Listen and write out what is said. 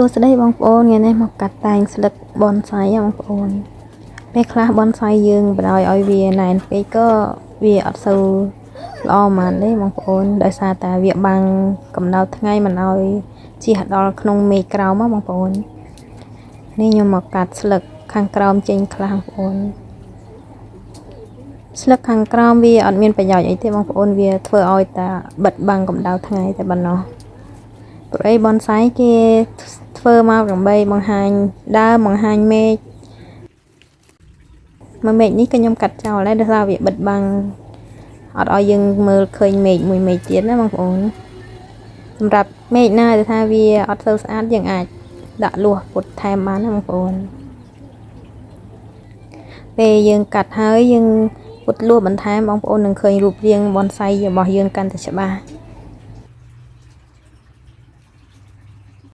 សួស្តីបងប្អូនថ្ងៃនេះមកកាត់តែងស្លឹកបនសាយបងប្អូនពេលខ្លះបនសាយយើងបដ ாய் ឲ្យវាណែនពេកក៏វាអត់សូវល្អហ្មងទេបងប្អូនដោយសារតែវាបាំងកម្ដៅថ្ងៃមិនឲ្យជះដល់ក្នុងមេឃក្រោមបងប្អូននេះខ្ញុំមកកាត់ស្លឹកខាងក្រោមចេញខ្លះបងប្អូនស្លឹកខាងក្រោមវាអត់មានប្រយោជន៍អីទេបងប្អូនវាធ្វើឲ្យតែបិទបាំងកម្ដៅថ្ងៃតែប៉ុណ្ណោះព្រោះអីបនសាយគេធ្វើមកដើម្បីបង្ហាញដើមបង្ហាញមេឃមួយមេឃនេះក៏ខ្ញុំកាត់ចោលដែរដោយសារវាបិទបាំងអត់ឲ្យយើងមើលឃើញមេឃមួយមេឃទៀតណាបងប្អូនសម្រាប់មេឃណាដែលថាវាអត់សូវស្អាតយើងអាចដាក់លួសពុតថែមបានណាបងប្អូនពេលយើងកាត់ហើយយើងពុតលួសបន្ថែមបងប្អូននឹងឃើញរូបរាងបនសាយរបស់យើងកាន់តែច្បាស់